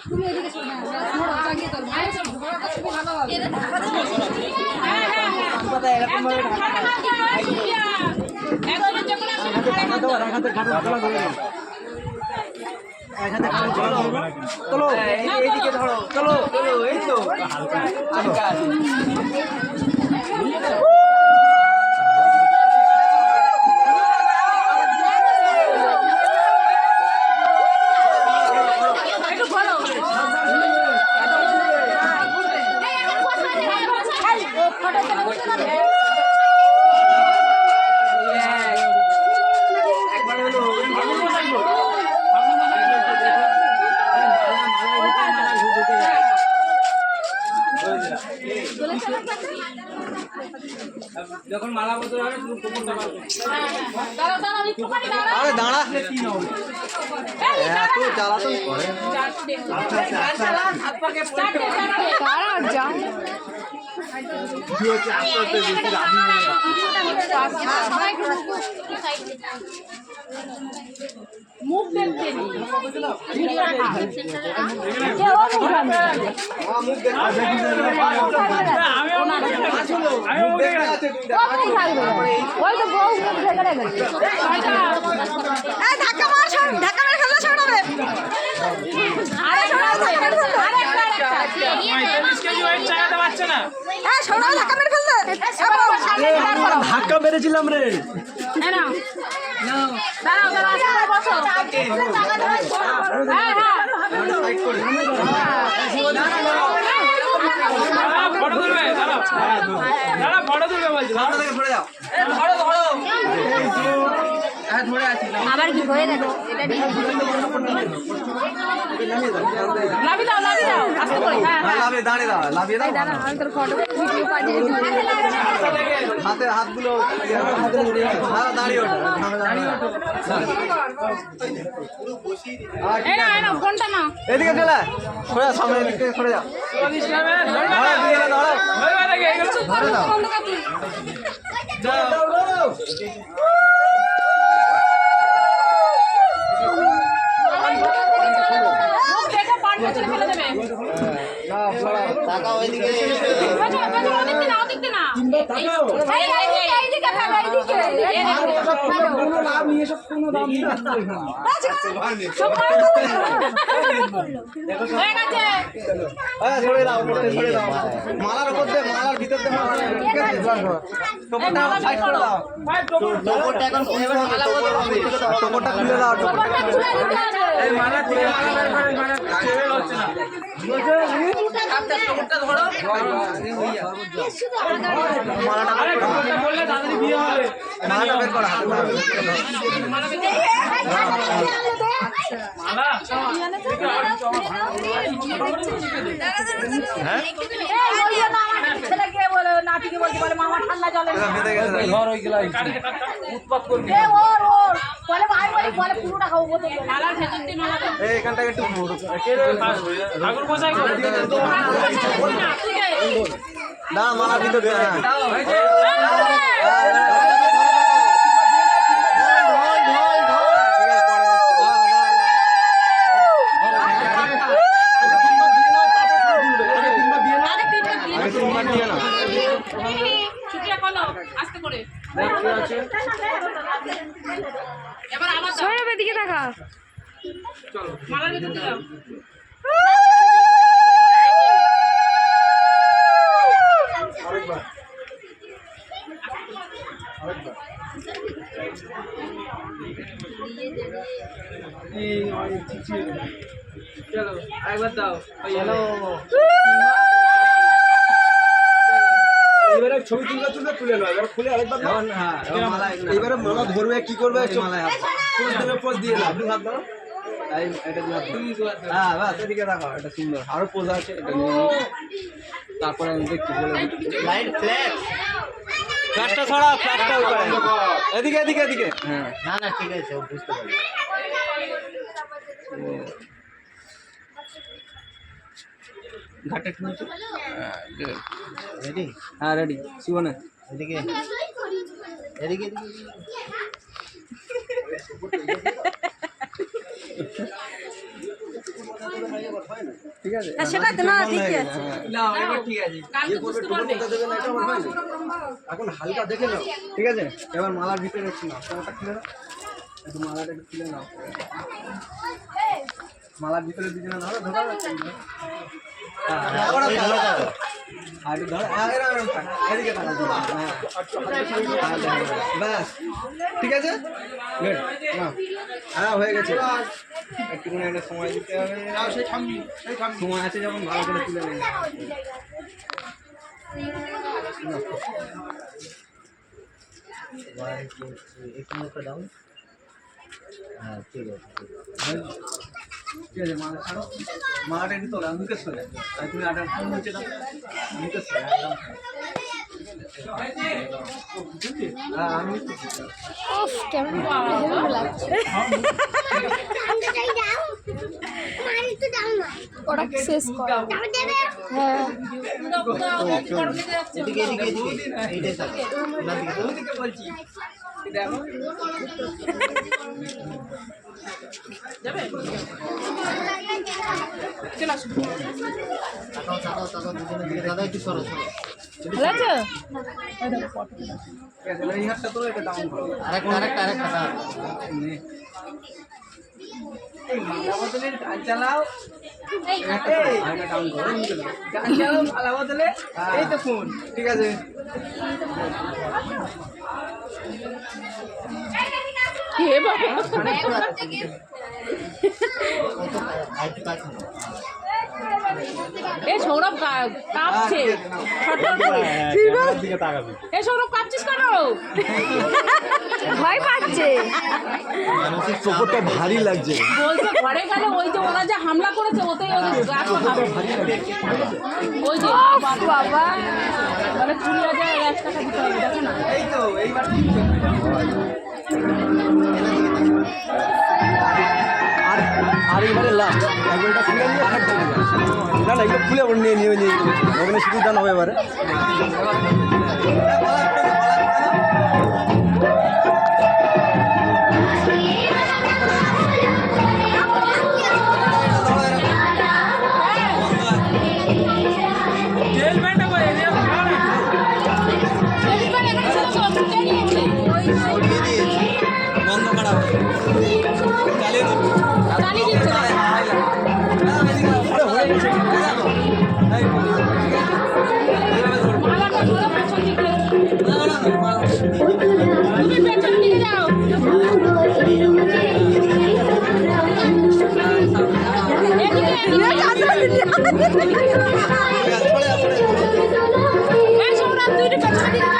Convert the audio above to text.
তুমি এদিকে শোনো জাগিয়ে দাও ঘোড়াটা খুবই ভালো হবে চলো এইদিকে ধরো চলো চলো এই তো হালকা যখন মালা বদল হবে শুধু কোমরটা বার করো আরে দাঁড়া এত জ্বালাতন করে হাত পাকে তারা যাও কি হচ্ছে আস্তে আস্তে বেশি রানি সবাই মুখ দেখতে নি ভিডিও রাখা ওই তো বউ ঢেকে রেখেছে ধাক্কা মার ধাক্কা মেরে ফেললে সরাবে ধাক্কা মেরেছিলাম রে আবার কি হয়ে গেল লাভি দাও আস্তে করে লাভে দাঁড়িয়ে দাও লাভে দাও আমি তোর ফটো ভিডিও পাঠিয়ে দিই হাতে হাতগুলো দাঁড়িয়ে ওঠো এই না ফোনটা না এদিকে চলে সরে যাও সামনে দিকে সরে যাও মালার উপর দে মালার ভিতর দে টোপরটা খুলে দাও মালাটা বের করা এইখানটা একটু না মালার ভিতরে সৌরভের দিকে দেখা মালার ভিতর দিয়ে যাও চলো আরেকবার দাও চলো এবারে ছবি তুলে নাও এবারে খুলে আরেকবার দাও হ্যাঁ এবারে মালা ধরবে কি করবে মালা পোজ দিয়ে দাও আপনি হাত দাও এটা হ্যাঁ বাস এদিকে রাখো এটা সুন্দর আরো পোজ আছে এটা তারপরে আমি দেখছি লাইট ফ্ল্যাশ ফ্ল্যাশটা ছড়া ফ্ল্যাশটা উপরে এদিকে এদিকে এদিকে হ্যাঁ না না ঠিক আছে বুঝতে পারছি ঘাটে নিচে রেডি হ্যাঁ রেডি শিবনে এদিকে এদিকে এদিকে ঠিক আছে সেটা তো না ঠিকই আছে না এবার ঠিক আছে কালকে বুঝতে পারবে। দেবে না এটা আমার হয় না। এখন হালকা দেখে নাও ঠিক আছে এবার মালার ভিতরে একটু নাও ওটা খুলে নাও একটু মালাটা একটু খুলে নাও মালার ভিতরে দিকে না ধরো ধরো আর একটু ধরো এরকম থাক এদিকে থাকা ব্যাস ঠিক আছে গুড হ্যাঁ হয়ে গেছে একটুখানি একটা সময় দিতে হবে সময় আছে যখন ভালো করে তুলে নেই ঠিক আছে মালা ছাড়ো মালাটা একটু তোলা মুখের সরে তাই তুমি আটা ফোন নিচে দাও মুখের সরে একদম হ্যাঁ আমি উফ কেমন ভালো লাগছে ওটা শেষ কর হ্যাঁ বলছি যাবে চলে আসুন ভালো আছে এই হাতটা তোলো এটা ডাউন করো আরেকটা এই মালা বদলের গান চালাও এটা ডাউন করো গান চালাও মালা বদলে এই তো ফোন ঠিক আছে হে বাবা এ সৌরভ কাঁপছে এ সৌরভ কাঁপছিস কেন ভয় পাচ্ছে চোখটা ভারী লাগছে বলছে ঘরে গেলে ওই যে ওরা যে হামলা করেছে ওতেই ওদের গা কাঁপে। ওই যে বাবা মানে 20,000 1 টাকা দিতে হবে দেখো না এই তো এইবার আর এবারে লাস্ট একবারটা খুলে নিয়ে আর না না এগুলো খুলে নিয়ে নিয়ে ওখানে শুধু দান হবে এবারে বন্ধ করা চালিয়ে দিন চালিয়ে দিচ্ছে মালাটা ধরো পেছন দিকে তুমি পেছন দিকে যাও এদিকে এই সৌরভ তুই পেছন দিকে যা